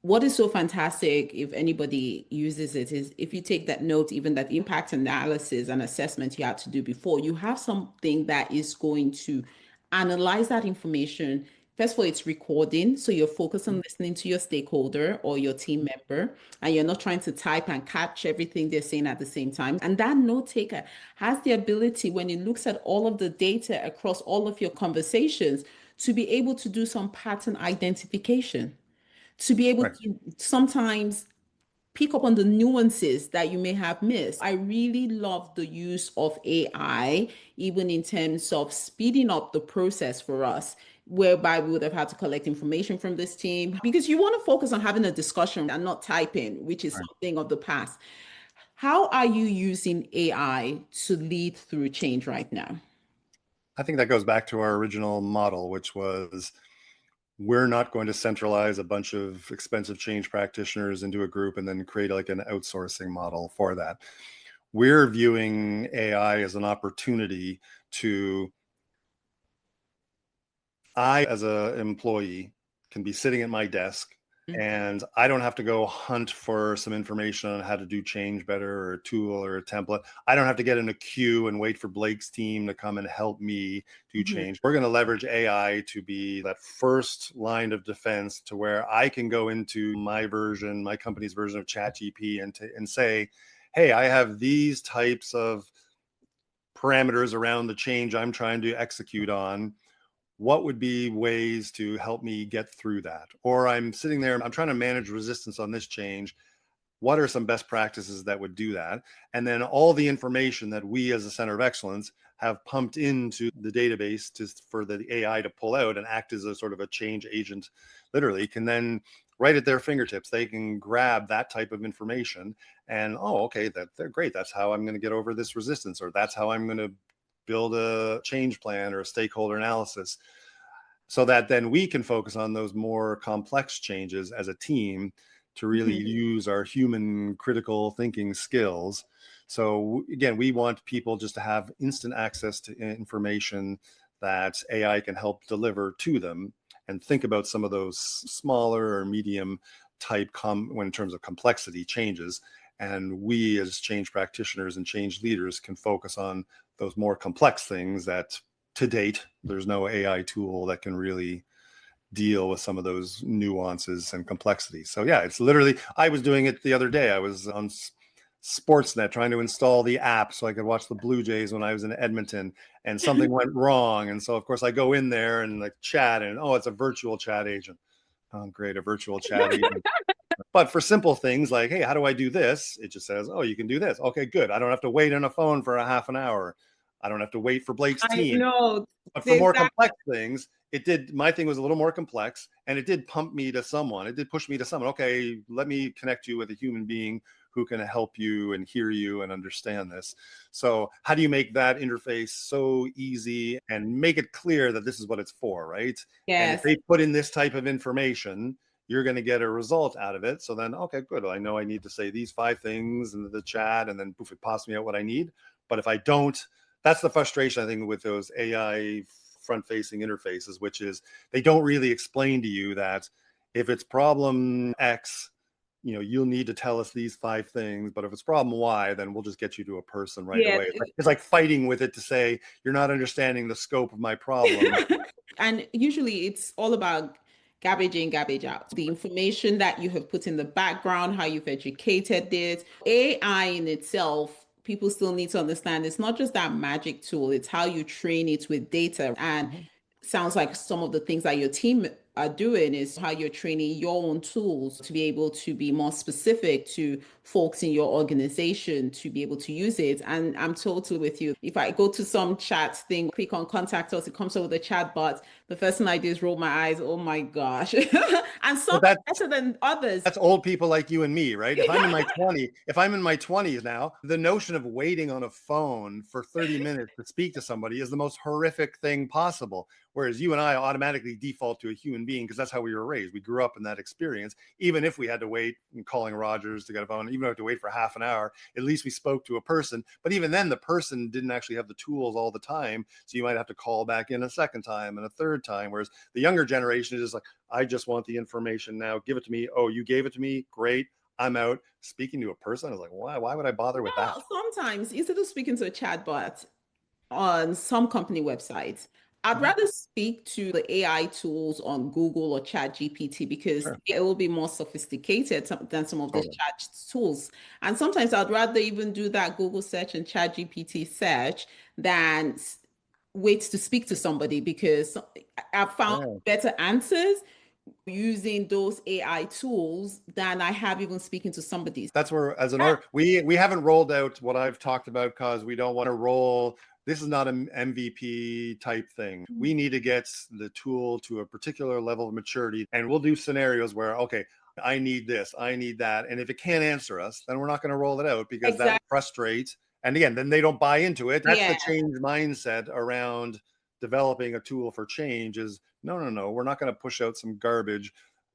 What is so fantastic, if anybody uses it, is if you take that note, even that impact analysis and assessment you had to do before, you have something that is going to analyze that information. First of all, it's recording, so you're focused on listening to your stakeholder or your team member, and you're not trying to type and catch everything they're saying at the same time. And that note taker has the ability, when it looks at all of the data across all of your conversations, to be able to do some pattern identification, to be able Right. to sometimes pick up on the nuances that you may have missed. I really love the use of AI, even in terms of speeding up the process for us, whereby we would have had to collect information from this team, because you want to focus on having a discussion and not typing, which is Right. something of the past. How are you using AI to lead through change right now? I think that goes back to our original model, which was we're not going to centralize a bunch of expensive change practitioners into a group and then create like an outsourcing model for that. We're viewing AI as an opportunity to, I, as an employee, can be sitting at my desk and I don't have to go hunt for some information on how to do change better or a tool or a template. I don't have to get in a queue and wait for Blake's team to come and help me do Mhm. change. We're going to leverage AI to be that first line of defense to where I can go into my version, my company's version of ChatGPT and say, hey, I have these types of parameters around the change I'm trying to execute on. What would be ways to help me get through that? Or I'm sitting there, I'm trying to manage resistance on this change. What are some best practices that would do that? And then all the information that we as a center of excellence have pumped into the database for the AI to pull out and act as a sort of a change agent, literally, can then right at their fingertips, they can grab that type of information and, oh, okay, they're great. That's how I'm going to get over this resistance, or that's how I'm going to build a change plan or a stakeholder analysis, so that then we can focus on those more complex changes as a team to really Mhm. use our human critical thinking skills. So again, we want people just to have instant access to information that AI can help deliver to them, and think about some of those smaller or medium type when in terms of complexity changes. And we as change practitioners and change leaders can focus on those more complex things that to date, there's no AI tool that can really deal with some of those nuances and complexities. So yeah, it's literally, I was doing it the other day. I was on Sportsnet trying to install the app so I could watch the Blue Jays when I was in Edmonton, and something went wrong. And so of course I go in there and like chat and, oh, it's a virtual chat agent. Oh, great. A virtual chat agent. But for simple things like, hey, how do I do this? It just says, oh, you can do this. Okay, good. I don't have to wait on a phone for a half an hour. I don't have to wait for Blake's I team. know. But for more Exactly. complex things, it did, my thing was a little more complex, and it did pump me to someone. It did push me to someone. Okay, let me connect you with a human being who can help you and hear you and understand this. So how do you make that interface so easy and make it clear that this is what it's for, right? And if Yes. they put in this type of information, you're going to get a result out of it. So then, okay, good. I know I need to say these 5 things in the chat, and then poof, it pops me out what I need. But if I don't, That's the frustration, I think, with those AI front-facing interfaces, which is they don't really explain to you that if it's problem X, you'll need to tell us these 5 things, but if it's problem Y, then we'll just get you to a person right Yeah. away. It's like fighting with it to say, you're not understanding the scope of my problem. And usually it's all about garbage in, garbage out. The information that you have put in the background, how you've educated it. AI in itself, people still need to understand it's not just that magic tool, it's how you train it with data. And sounds like some of the things that your team are doing is how you're training your own tools to be able to be more specific to folks in your organization to be able to use it. And I'm totally with you. If I go to some chat thing, click on contact us, it comes up with a chat bot. The first thing I do is roll my eyes. Oh my gosh. And some But that better than others. that's old people like you and me, right? If I'm in my 20s now, the notion of waiting on a phone for 30 minutes to speak to somebody is the most horrific thing possible. Whereas you and I automatically default to a human being because that's how we were raised. We grew up in that experience. Even if we had to wait and calling Rogers to get a phone, even if we had to wait for half an hour, at least we spoke to a person. But even then, the person didn't actually have the tools all the time. So you might have to call back in a second time and a third time. Whereas the younger generation is just like, I just want the information now. Give it to me. Oh, you gave it to me. Great. I'm out. Speaking to a person, I was like, why would I bother with that? Well, sometimes instead of speaking to a chatbot on some company websites, I'd Mhm. rather speak to the AI tools on Google or Chat GPT because Sure. it will be more sophisticated than some of these Totally. chat tools. And sometimes I'd rather even do that Google search and Chat GPT search than wait to speak to somebody because I've found Yeah. better answers using those AI tools than I have even speaking to somebody. That's where, as an org, we haven't rolled out what I've talked about because we don't want to roll. This is not an MVP type thing. We need to get the tool to a particular level of maturity, and we'll do scenarios where, okay, I need this, I need that, and if it can't answer us, then we're not going to roll it out because that Exactly. will frustrate. And again, then they don't buy into it. That's Yeah, the change mindset around developing a tool for change. Is no, no, no. We're not going to push out some garbage,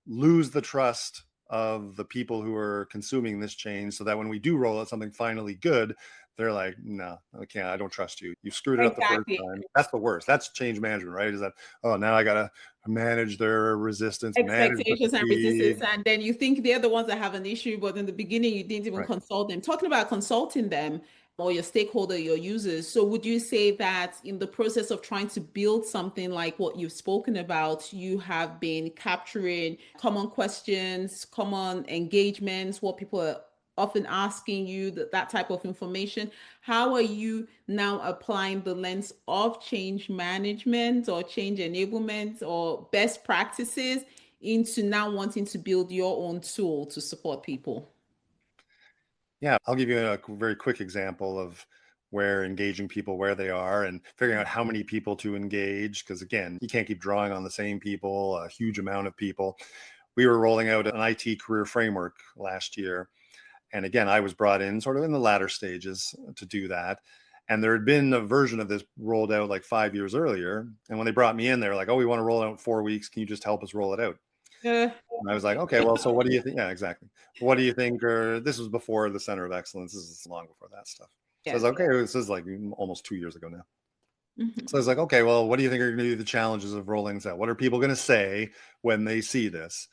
lose the trust of the people who are consuming this change so that when we do roll out something finally good, they're like, no, I can't, I don't trust you. You screwed it up the first exactly. time. That's the worst. That's change management, right? Is that, oh, now I got to manage their resistance, manage the Expectations and resistance. fatigue. And then you think they're the ones that have an issue, but in the beginning, you didn't even Right. consult them. Talking about consulting them or your stakeholder, your users. So, would you say that in the process of trying to build something like what you've spoken about, you have been capturing common questions, common engagements, what people are often asking you, that type of information? How are you now applying the lens of change management or change enablement or best practices into now wanting to build your own tool to support people? Yeah, I'll give you a very quick example of where engaging people where they are and figuring out how many people to engage. Because again, you can't keep drawing on the same people, a huge amount of people. We were rolling out an IT career framework last year. And again, I was brought in sort of in the latter stages to do that. And there had been a version of this rolled out like 5 years earlier. And when they brought me in, they were like, oh, we want to roll it out in 4 weeks. Can you just help us roll it out? Uh, And I was like, okay, well, so what do you think? Yeah, exactly. What do you think? Or this was before the Center of Excellence. This is long before that stuff. So I was yes. like, okay, this is like almost 2 years ago now. So I Mhm. was like, okay, well, what do you think are going to be the challenges of rolling this out? What are people going to say when they see this?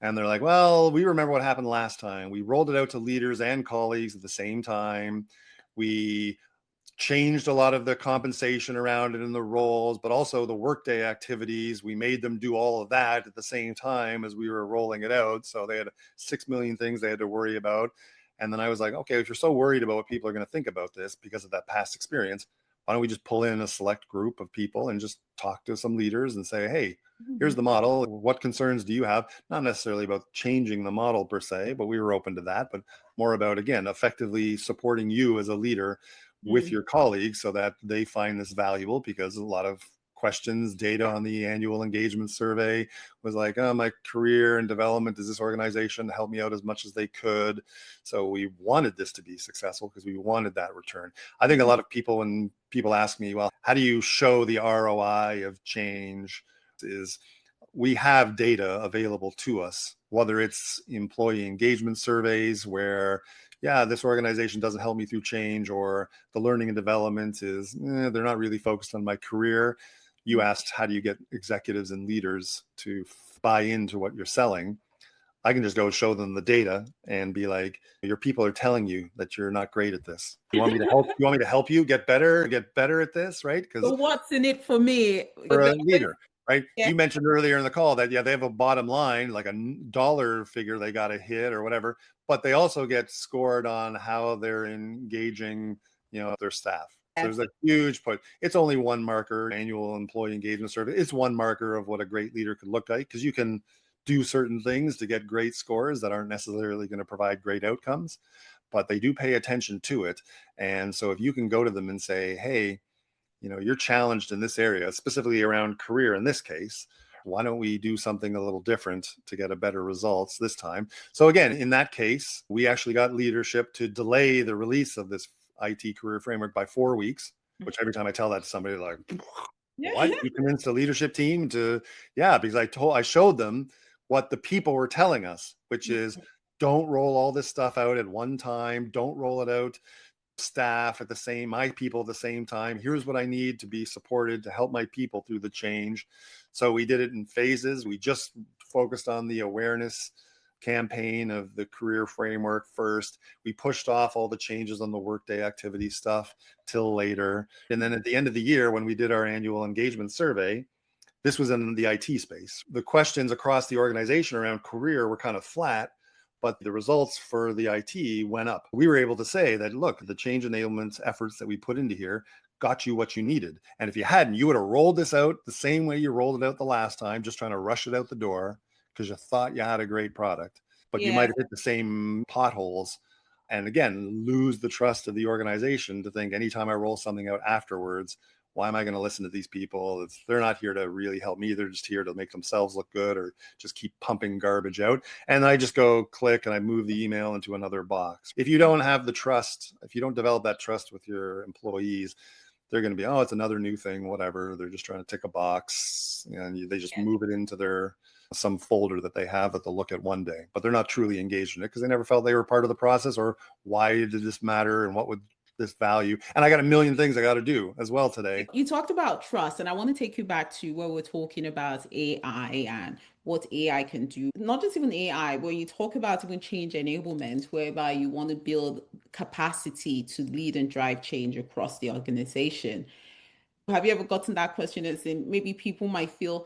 And they're like, well, we remember what happened last time. We rolled it out to leaders and colleagues at the same time. We changed a lot of the compensation around it and the roles, but also the workday activities. We made them do all of that at the same time as we were rolling it out. So they had 6 million things they had to worry about. And then I was like, okay, if you're so worried about what people are going to think about this because of that past experience, why don't we just pull in a select group of people and just talk to some leaders and say, hey, here's Mhm. the model. What concerns do you have? Not necessarily about changing the model per se, but we were open to that, but more about, again, effectively supporting you as a leader with Mhm. your colleagues so that they find this valuable, because a lot of questions, data on the annual engagement survey was like, oh, my career and development is this organization to help me out as much as they could. So we wanted this to be successful because we wanted that return. I think a lot of people, when people ask me, well, how do you show the ROI of change, is we have data available to us, whether it's employee engagement surveys where yeah, this organization doesn't help me through change, or the learning and development is, they're not really focused on my career. You asked, how do you get executives and leaders to buy into what you're selling? I can just go show them the data and be like, your people are telling you that you're not great at this. You want me to help? You want me to help you get better at this, right? Because So what's in it for me? for a leader, right? Yeah. You mentioned earlier in the call that, yeah, they have a bottom line, like a dollar figure they got to hit or whatever, but they also get scored on how they're engaging, their staff. So there's a huge put. It's only one marker, annual employee engagement survey. It's one marker of what a great leader could look like, because you can do certain things to get great scores that aren't necessarily going to provide great outcomes, but they do pay attention to it. And so if you can go to them and say, hey, you're challenged in this area, specifically around career in this case. Why don't we do something a little different to get a better results this time? So again, in that case, we actually got leadership to delay the release of this IT career framework by 4 weeks, which every time I tell that to somebody, like, what? You convinced the leadership team to, yeah, because I showed them what the people were telling us, which is, don't roll all this stuff out at one time. Don't roll it out staff at my people at the same time. Here's what I need to be supported to help my people through the change. So we did it in phases. We just focused on the awareness campaign of the career framework first. We pushed off all the changes on the workday activity stuff till later. And then at the end of the year, when we did our annual engagement survey, this was in the IT space. The questions across the organization around career were kind of flat, but the results for the IT went up. We were able to say that, look, the change enablement efforts that we put into here got you what you needed. And if you hadn't, you would have rolled this out the same way you rolled it out the last time, just trying to rush it out the door because you thought you had a great product, but you might have hit the same potholes. And again, lose the trust of the organization to think anytime I roll something out afterwards, why am I going to listen to these people? They're not here to really help me. They're just here to make themselves look good or just keep pumping garbage out. And I just go click and I move the email into another box. If you don't have the trust, if you don't develop that trust with your employees, they're going to be, oh, it's another new thing, whatever. They're just trying to tick a box, and they just move it into some folder that they have that they'll look at one day, but they're not truly engaged in it because they never felt they were part of the process, or why did this matter and what would this value. And I got a million things I got to do as well today. You talked about trust, and I want to take you back to where we're talking about AI and what AI can do. Not just even AI, when you talk about even change enablement, whereby you want to build capacity to lead and drive change across the organization. Have you ever gotten that question as in maybe people might feel,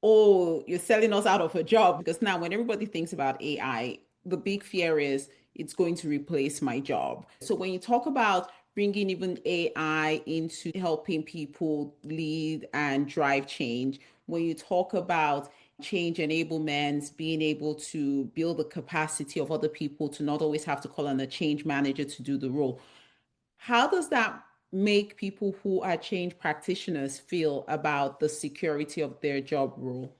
oh, you're selling us out of a job? Because now when everybody thinks about AI, the big fear is it's going to replace my job. So when you talk about bringing even AI into helping people lead and drive change, when you talk about change enablement, being able to build the capacity of other people to not always have to call on a change manager to do the role, how does that make people who are change practitioners feel about the security of their job role?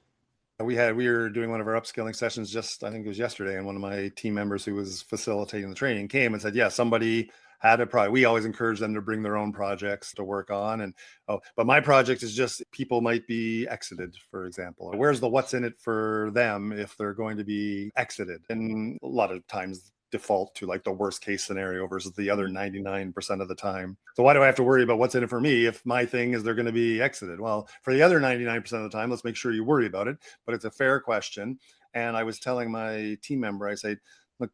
We were doing one of our upskilling sessions just, I think it was yesterday, and one of my team members who was facilitating the training came and said, yeah, somebody had a project. We always encourage them to bring their own projects to work on. And, oh, but my project is just, people might be exited, for example. Where's the what's in it for them if they're going to be exited? And a lot of times default to like the worst case scenario versus the other 99% of the time. So why do I have to worry about what's in it for me if my thing is they're going to be exited? Well, for the other 99% of the time, let's make sure you worry about it. But it's a fair question. And I was telling my team member, I said, look,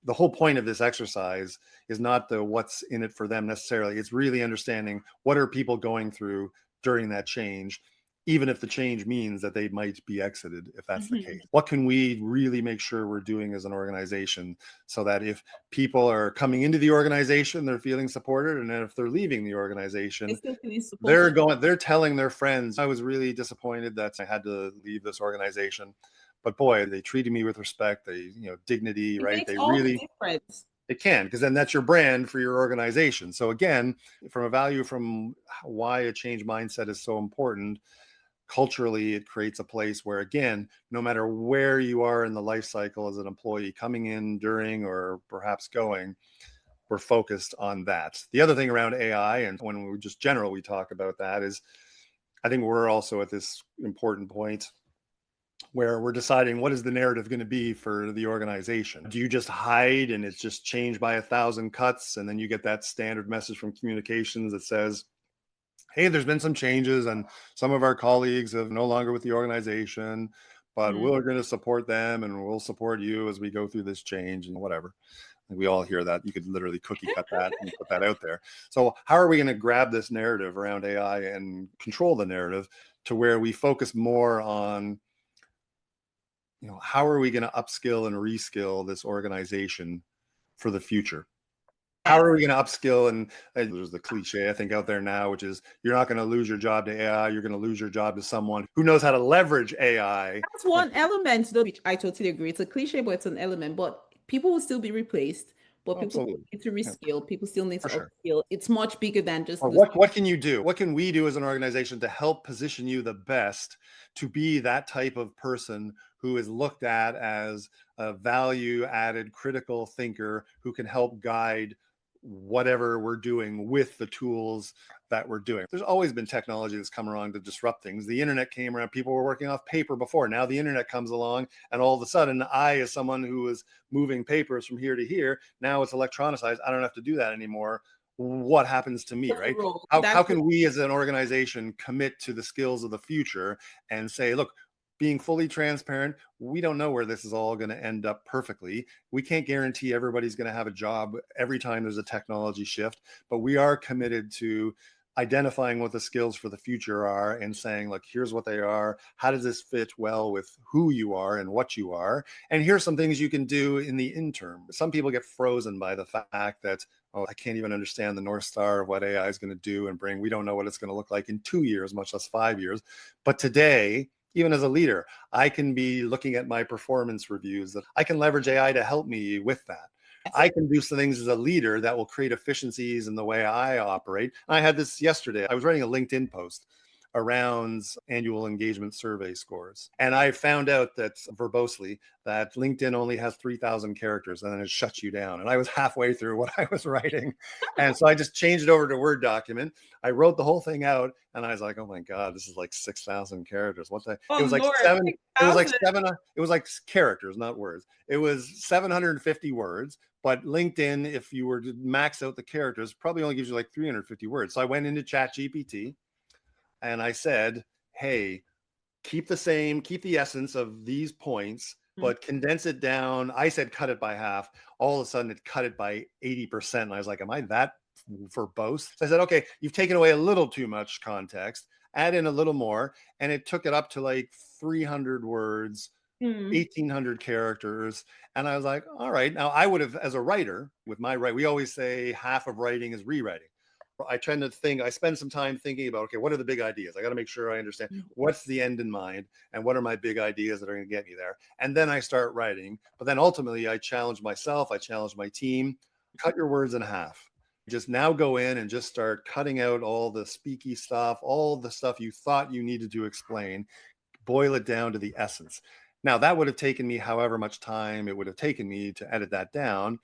the whole point of this exercise is not the what's in it for them necessarily. It's really understanding what are people going through during that change, even if the change means that they might be exited, if that's the case. What can we really make sure we're doing as an organization so that if people are coming into the organization, they're feeling supported, and then if they're leaving the organization, they're telling their friends, I was really disappointed that I had to leave this organization, but boy, they treated me with respect, dignity, It right? makes They all the really, difference. it can, because then that's your brand for your organization. So again, from a value from why a change mindset is so important, culturally, it creates a place where, again, no matter where you are in the life cycle as an employee, coming in, during, or perhaps going, we're focused on that. The other thing around AI, and when we just general, we talk about that, is I think we're also at this important point. where we're deciding what is the narrative going to be for the organization. Do you just hide and it's just changed by 1,000 cuts, and then you get that standard message from communications that says, hey, there's been some changes and some of our colleagues are no longer with the organization, but we're going to support them and we'll support you as we go through this change and whatever. We all hear that. You could literally cookie cut that and put that out there. So how are we going to grab this narrative around AI and control the narrative to where we focus more on, how are we going to upskill and reskill this organization for the future? How are we going to upskill? And there's the cliche, I think, out there now, which is you're not going to lose your job to AI. You're going to lose your job to someone who knows how to leverage AI. That's one element, though, which I totally agree. It's a cliche, but it's an element. But people will still be replaced. But people Absolutely. need to reskill. People still need to Sure. upskill. It's much bigger than just What can you do? What can we do as an organization to help position you the best to be that type of person who is looked at as a value added critical thinker who can help guide whatever we're doing with the tools that we're doing? There's always been technology that's come around to disrupt things. The internet came around, people were working off paper before. Now the internet comes along, and all of a sudden, I, as someone who was moving papers from here to here, now it's electronicized. I don't have to do that anymore. What happens to me, right? How can we as an organization commit to the skills of the future and say, look, being fully transparent, we don't know where this is all going to end up perfectly. We can't guarantee everybody's going to have a job every time there's a technology shift, but we are committed to identifying what the skills for the future are and saying, look, here's what they are. How does this fit well with who you are and what you are? And here's some things you can do in the interim. Some people get frozen by the fact that, oh, I can't even understand the North Star of what AI is going to do and bring. We don't know what it's going to look like in 2 years, much less 5 years. But today, even as a leader, I can be looking at my performance reviews that I can leverage AI to help me with that. I can do some things as a leader that will create efficiencies in the way I operate. I had this yesterday. I was writing a LinkedIn post around annual engagement survey scores. And I found out that verbosely that LinkedIn only has 3,000 characters and then it shuts you down. And I was halfway through what I was writing. And so I just changed it over to Word document. I wrote the whole thing out and I was like, oh my God, this is like 6,000 characters. What the? Oh, it was like Lord, seven. 6, It was like seven. It was like characters, not words. It was 750 words. But LinkedIn, if you were to max out the characters, probably only gives you like 350 words. So I went into ChatGPT and I said, hey, keep the essence of these points, but condense it down. I said, cut it by half. All of a sudden it cut it by 80%. And I was like, am I that verbose? So I said, okay, you've taken away a little too much context, add in a little more. And it took it up to like 300 words, 1,800 characters. And I was like, all right, now I would have, as a writer with my we always say half of writing is rewriting. I tend to think, I spend some time thinking about, okay, what are the big ideas? I got to make sure I understand what's the end in mind and what are my big ideas that are going to get me there. And then I start writing. But then ultimately, I challenge myself, I challenge my team, cut your words in half. Just now go in and just start cutting out all the speaky stuff, all the stuff you thought you needed to explain, boil it down to the essence. Now, that would have taken me however much time it would have taken me to edit that down.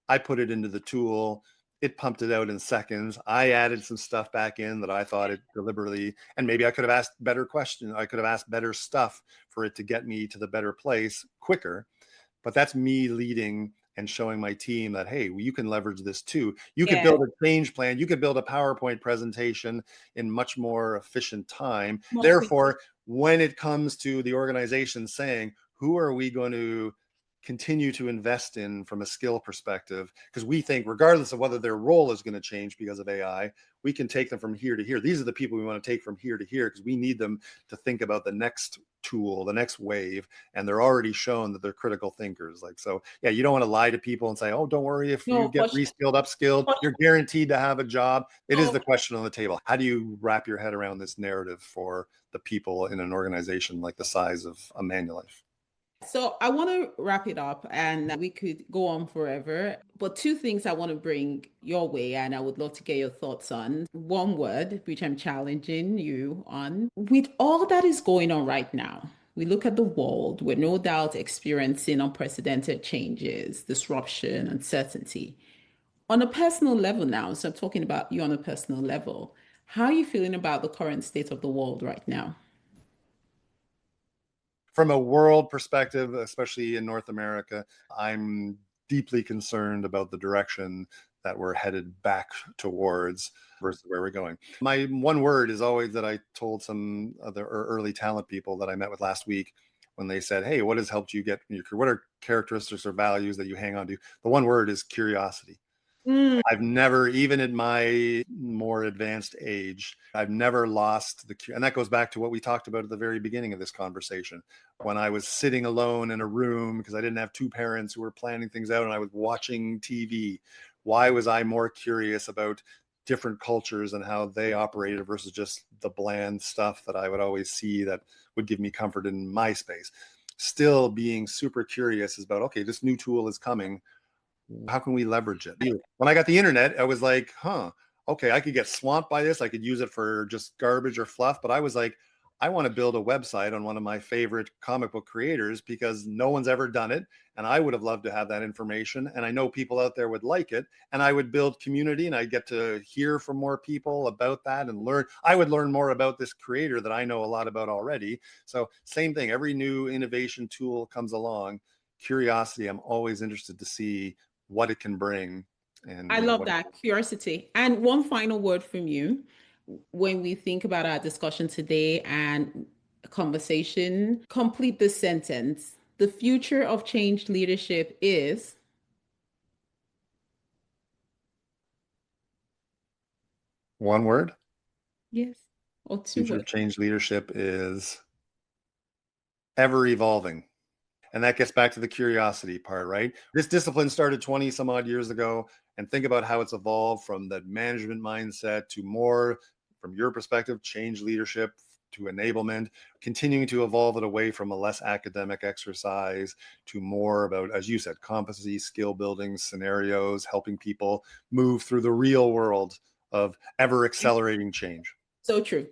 I put it into the tool. It pumped it out in seconds. I added some stuff back in that I thought it deliberately, and maybe I could have asked better questions. I could have asked better stuff for it to get me to the better place quicker. But that's me leading and showing my team that, hey, you can leverage this too. You could build a change plan. You could build a PowerPoint presentation in much more efficient time. Therefore, when it comes to the organization saying, who are we going to continue to invest in from a skill perspective, because we think regardless of whether their role is going to change because of AI, we can take them from here to here. These are the people we want to take from here to here because we need them to think about the next tool, the next wave, and they're already shown that they're critical thinkers. Like, so yeah, you don't want to lie to people and say, oh, don't worry, if you get reskilled, upskilled, you're guaranteed to have a job. It is the question on the table. How do you wrap your head around this narrative for the people in an organization like the size of a Manulife? So I want to wrap it up and we could go on forever. But two things I want to bring your way and I would love to get your thoughts on. One word, which I'm challenging you on. With all that is going on right now, we look at the world, we're no doubt experiencing unprecedented changes, disruption, uncertainty. On a personal level now, so I'm talking about you on a personal level, how are you feeling about the current state of the world right now? from a world perspective, especially in North America, I'm deeply concerned about the direction that we're headed back towards versus where we're going. My one word is always that I told some other early talent people that I met with last week when they said, "Hey, what has helped you get in your career? What are characteristics or values that you hang on to?" The one word is curiosity. Mm. I've never, even in my more advanced age, I've never lost and that goes back to what we talked about at the very beginning of this conversation. When I was sitting alone in a room because I didn't have two parents who were planning things out and I was watching TV, why was I more curious about different cultures and how they operated versus just the bland stuff that I would always see that would give me comfort in my space? Still being super curious is about, okay, this new tool is coming, how can we leverage it? When I got the internet, I was like, okay, I could get swamped by this. I could use it for just garbage or fluff. But I was like, I want to build a website on one of my favorite comic book creators because no one's ever done it. And I would have loved to have that information. And I know people out there would like it. And I would build community and I'd get to hear from more people about that and learn. I would learn more about this creator that I know a lot about already. So same thing, every new innovation tool comes along. Curiosity, I'm always interested to see what it can bring. And I love that curiosity. And one final word from you when we think about our discussion today and conversation, complete this sentence. The future of change leadership is. one word. Yes. Or two Future of words. change leadership is ever evolving. And that gets back to the curiosity part, right? This discipline started 20 some odd years ago. And think about how it's evolved from that management mindset to more, from your perspective, change leadership to enablement, continuing to evolve it away from a less academic exercise to more about, as you said, competency, skill building, scenarios, helping people move through the real world of ever accelerating change. So true.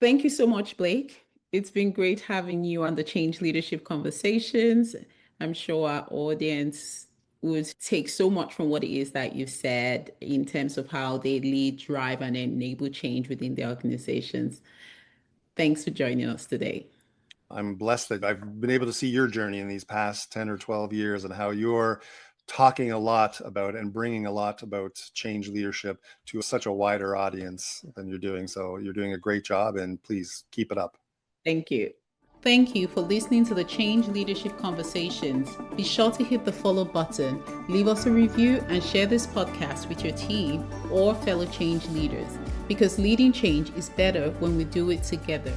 Thank you so much, Blake. It's been great having you on the Change Leadership Conversations. I'm sure our audience would take so much from what it is that you said in terms of how they lead, drive, and enable change within their organizations. Thanks for joining us today. I'm blessed that I've been able to see your journey in these past 10 or 12 years and how you're talking a lot about and bringing a lot about change leadership to such a wider audience than you're doing. So you're doing a great job and please keep it up. Thank you. Thank you for listening to the Change Leadership Conversations. Be sure to hit the follow button, leave us a review, and share this podcast with your team or fellow change leaders, because leading change is better when we do it together.